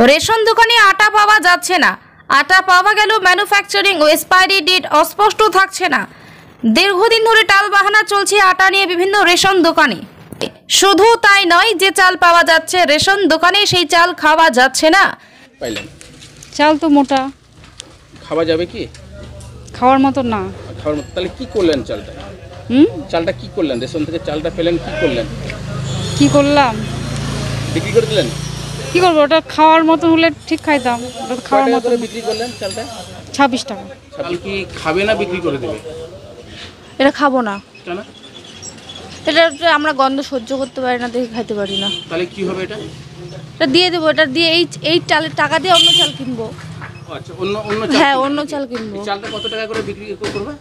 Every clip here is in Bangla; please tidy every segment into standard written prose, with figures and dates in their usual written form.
রেশন দোকানে আটা পাওয়া যাচ্ছে না। আটা পাওয়া গেল ম্যানুফ্যাকচারিং ও এক্সপায়ারি ডেট অস্পষ্ট থাকছে না। দীর্ঘদিন ধরে টালবাহানা চলছে আটা নিয়ে বিভিন্ন রেশন দোকানে। শুধু তাই নয়, যে চাল পাওয়া যাচ্ছে রেশন দোকানে সেই চাল খাওয়া যাচ্ছে না। পাইলেন চাল তো মোটা, খাওয়া যাবে কি? খাওয়ার মতো না। খাওয়ার মতো তাহলে কি করলেন? চালটা কি করলেন? রেশন থেকে চালটা পেলেন, কি করলেন? কি করলাম? বিক্রি করে দিলেন? কি করবো, ওটা খাওয়ার মতো হলে ঠিক খাইতাম। ওটা খাওয়ার মতো। বিক্রি করলেন চালটা 26 টাকা। আপনি কি খাবে না বিক্রি করে দেবে? এটা খাবো না, কেন? এটা আমরা গন্ধ সহ্য করতে পারি না, দেখে খাইতে পারি না। তাহলে কি হবে? এটা দিয়ে দেবো, এটা দিয়ে এই চালের টাকা দিয়ে অন্য চাল কিনবো। আচ্ছা, অন্য হ্যাঁ, অন্য চাল কিনবো। চালটা কত টাকা করে বিক্রি করবে?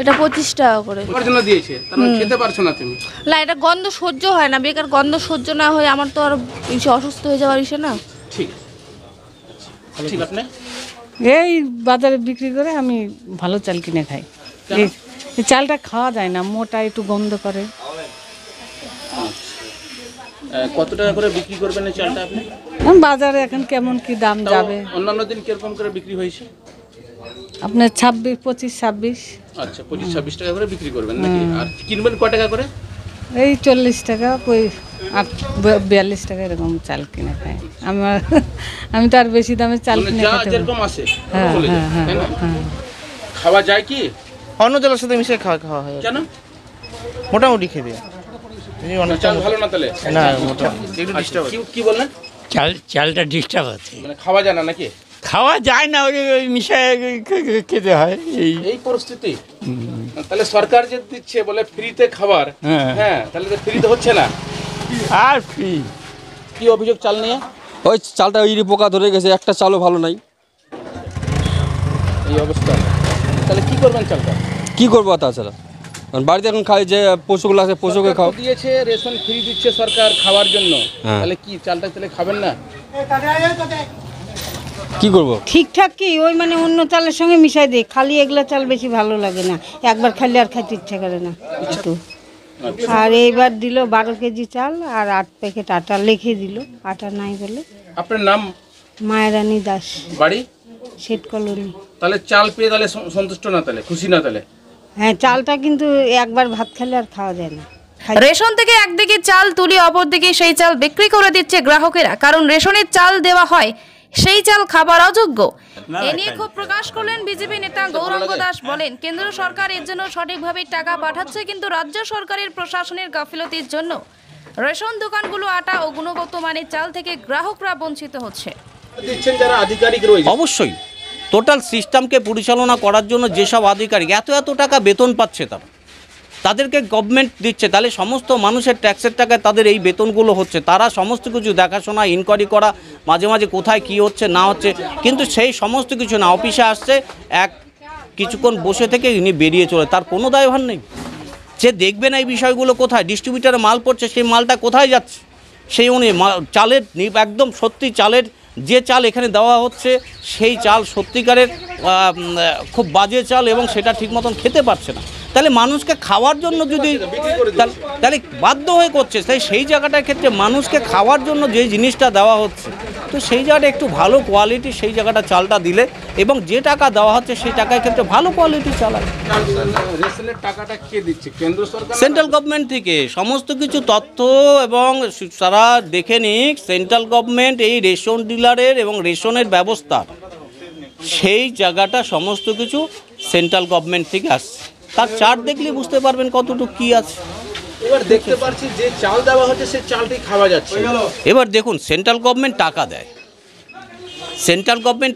এটা 25 টাকা করে। ওর জন্য দিয়েছে, তাহলে খেতে পারছো না তুমি? না, এটা গন্ধ সহ্য হয় না, বেকার গন্ধ সহ্য না হয়ে আমার তো আর অসুস্থ হয়ে যাওয়ার ইসে না। ঠিক ঠিক। আপনি এই বাজারে বিক্রি করে আমি ভালো চাল কিনে খাই। এই চালটা খাওয়া যায় না, মোটা, একটু গন্ধ করে। কত টাকা করে বিক্রি করবেন এই চালটা আপনি? বাজারে এখন কেমন কি দাম যাবে? অন্যান্য দিন কিরকম করে বিক্রি হয়েছে? আপনার 26, 25, 26। আচ্ছা, 25-26 টাকা করে বিক্রি করবেন নাকি? আর কিনবেন কয় টাকা করে? এই 40 টাকা, আর 42 টাকা এরকম চাল কিনে খাই। আমি তো আর বেশি দামে চাল কিনে খেতে যেরকম আছে হ্যাঁ। খাওয়া যায় কি? অন্য জলের সাথে মিশিয়ে খাওয়া হয়। কেন? মোটামুটি খেতে চাল ভালো না তাহলে? না, মোটামুটি একটু ডিস্টার্ব। কি বললেন? চালটা ডিস্টার্ব আছে, মানে খাওয়া যায় না নাকি? খাওয়া যায় না, ওই মিশিয়ে খেতে হয়। এই পরিস্থিতি। তাহলে সরকার যে দিচ্ছে বলে ফ্রিতে খাবার, হ্যাঁ, তাহলে তো ফ্রিতে হচ্ছে না। আর ফ্রি কি অভিযোগ চাল নিয়ে? ওই চালটা ইরি পোকা ধরে গেছে, একটা চালও ভালো নাই। এই অবস্থা, তাহলে কি করবেন চালটা? কি করবো তাছাড়া? বাড়িতে এখন খাই, যে পশুগুলো আছে পশুকে খাও। দিয়েছে রেশন ফ্রি দিচ্ছে সরকার খাওয়ার জন্য, তাহলে কি চালটা তাহলে খাবেন না? কি করবো? ঠিকঠাক কি ওই মানে অন্য চালের সঙ্গে মিশাই দিই, খালি এগুলা চাল বেশি ভালো লাগে না, একবার খালি আর খাইতে ইচ্ছা করে না একটু। আর এইবার দিল 12 কেজি চাল আর 8 প্যাকেট আটা লিখে দিল, আটা নাই বলে। আপনার নাম? মায়েরানী দাস, বাড়ি শেঠ কলোনি। তাহলে চাল পেয়ে তাহলে সন্তুষ্ট না, তাহলে খুশি না? তাহলে হ্যাঁ, চালটা কিন্তু একবার ভাত খেলে আর খাওয়া যায় না। রেশন থেকে একদিকে চাল তুলে অপরদিকে সেই চাল বিক্রি করে দিচ্ছে গ্রাহকেরা, কারণ রেশনের চাল দেওয়া হয় সেই চাল খাবার অযোগ্য। এ নিয়ে ক্ষোভ প্রকাশ করলেন বিজেপি নেতা গৌরাঙ্গ দাস। বলেন, কেন্দ্র সরকার এর জন্য সঠিকভাবে টাকা পাঠাচ্ছে, কিন্তু রাজ্য সরকারের প্রশাসনের গাফিলতির জন্য রেশন দোকানগুলো আটা ও গুণগত মানের চাল থেকে গ্রাহকরা বঞ্চিত হচ্ছে। দিচ্ছেন যারা আধিকারিক রয়েছে, অবশ্যই টোটাল সিস্টেমকে পরিচালনা করার জন্য যেসব আধিকারিক এত টাকা বেতন পাচ্ছে, তাদেরকে গভর্নমেন্ট দিচ্ছে, তাহলে সমস্ত মানুষের ট্যাক্সের টাকায় তাদের এই বেতনগুলো হচ্ছে। তারা সমস্ত কিছু দেখাশোনা, ইনকোয়ারি করা, মাঝে মাঝে কোথায় কি হচ্ছে না হচ্ছে, কিন্তু সেই সমস্ত কিছু না। অফিসে আসছে, কিছুক্ষণ বসে থেকে ইনি বেরিয়ে চলে, তার কোনো দায়ভার নেই। যে দেখবে না এই বিষয়গুলো, কোথায় ডিস্ট্রিবিউটারে মাল পড়ছে, সেই মালটা কোথায় যাচ্ছে, সেই অনুযায়ী চালের একদম সত্যি চালের যে চাল এখানে দেওয়া হচ্ছে সেই চাল সত্যিকারের খুব বাজে চাল, এবং সেটা ঠিক মতন খেতে পারছে না। তাহলে মানুষকে খাওয়ার জন্য যদি তাহলে বাধ্য হয়ে করছে, তাই সেই জায়গাটার ক্ষেত্রে মানুষকে খাওয়ার জন্য যে জিনিসটা দেওয়া হচ্ছে, তো সেই জায়গাটা একটু ভালো কোয়ালিটি সেই জায়গাটা চালটা দিলে, এবং যে টাকা দেওয়া হচ্ছে সেই টাকার ক্ষেত্রে ভালো কোয়ালিটি চাল। রেশনের টাকাটা কে দিচ্ছে? কেন্দ্র সরকার, সেন্ট্রাল গভর্নমেন্ট থেকে সমস্ত কিছু তথ্য এবং সারা দেখে নিক। সেন্ট্রাল গভর্নমেন্ট এই রেশন ডিলারের এবং রেশনের ব্যবস্থা, সেই জায়গাটা সমস্ত কিছু সেন্ট্রাল গভর্নমেন্ট থেকে আসছে। তার চার্ট দেখলে বুঝতে পারবেন কতটুকু কি আছে। এবার দেখতে পাচ্ছি যে চাল দেওয়া হচ্ছে সেই চালটি খাওয়া যাচ্ছে। এবার দেখুন, সেন্ট্রাল গভর্নমেন্ট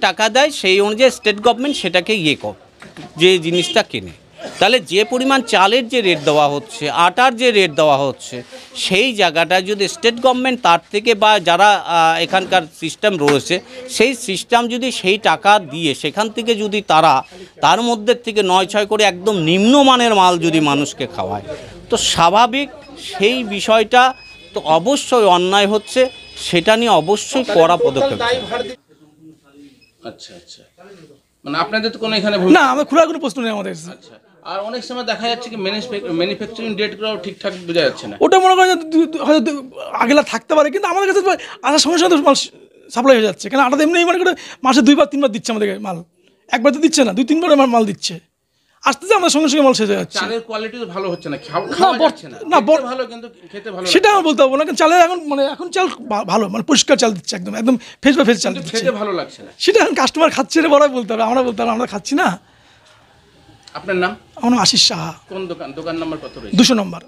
টাকা দেয়, সেই অনুযায়ী স্টেট গভর্নমেন্ট সেটাকে যে জিনিসটা কেনে। তাহলে যে পরিমাণ চালের যে রেট দেওয়া হচ্ছে, আটার যে রেট দেওয়া হচ্ছে, সেই জায়গাটা যদি স্টেট গভর্নমেন্ট তার থেকে, বা যারা এখানকার সিস্টেম রয়েছে সেই সিস্টেম যদি সেই টাকা দিয়ে সেখান থেকে যদি তার মধ্যে থেকে 9-6 করে একদম নিম্নমানের মাল যদি মানুষকে খাওয়ায়, তো স্বাভাবিক সেই বিষয়টা তো অবশ্যই অন্যায় হচ্ছে, সেটা নিয়ে অবশ্যই কড়া পদক্ষেপ। আচ্ছা, মানে আপনাদের তো কোনো এখানে না, আমার খোলার কোনো প্রশ্ন নেই আমাদের। আচ্ছা, আর অনেক সময় দেখা যাচ্ছে কি ম্যানুফ্যাকচারিং ডেটগুলো ঠিকঠাক বোঝা যাচ্ছে না। ওটা মনে করেন হয়তো আগেলা থাকতে পারে, কিন্তু আমাদের কাছে আসার সময় সাপ্লাই হয়ে যাচ্ছে, কারণ আটা এমনি মনে করে মাসে 2-3 বার দিচ্ছে আমাদেরকে মাল, একবার তো দিচ্ছে না, 2-3 বার আমার মাল দিচ্ছে, আসতেছে আমরা সঙ্গে সঙ্গে মাল শেষ হয়ে যাচ্ছে। চালের কোয়ালিটি তো ভালো হচ্ছে না, খাওয়া যাচ্ছে না, না দেখতে ভালো কিন্তু খেতে ভালো সেটা আমি বলতে পারবো না, কারণ চালের এখন মানে এখন চাল ভালো, মানে পরিষ্কার চাল দিচ্ছে, একদম একদম ফেস বাই ফেস চাল কিন্তু দিচ্ছে, খেতে ভালো লাগছে না। সেটা এখন কাস্টমার খাচ্ছে রে বড়াই বলতে হবে, আমরা বলতে হবে আমরা খাচ্ছি না। আপনার নাম? আমার নাম আশিস সাহা। কোন দোকান, দোকান নাম্বার কত রয়েছে? 200 নম্বর।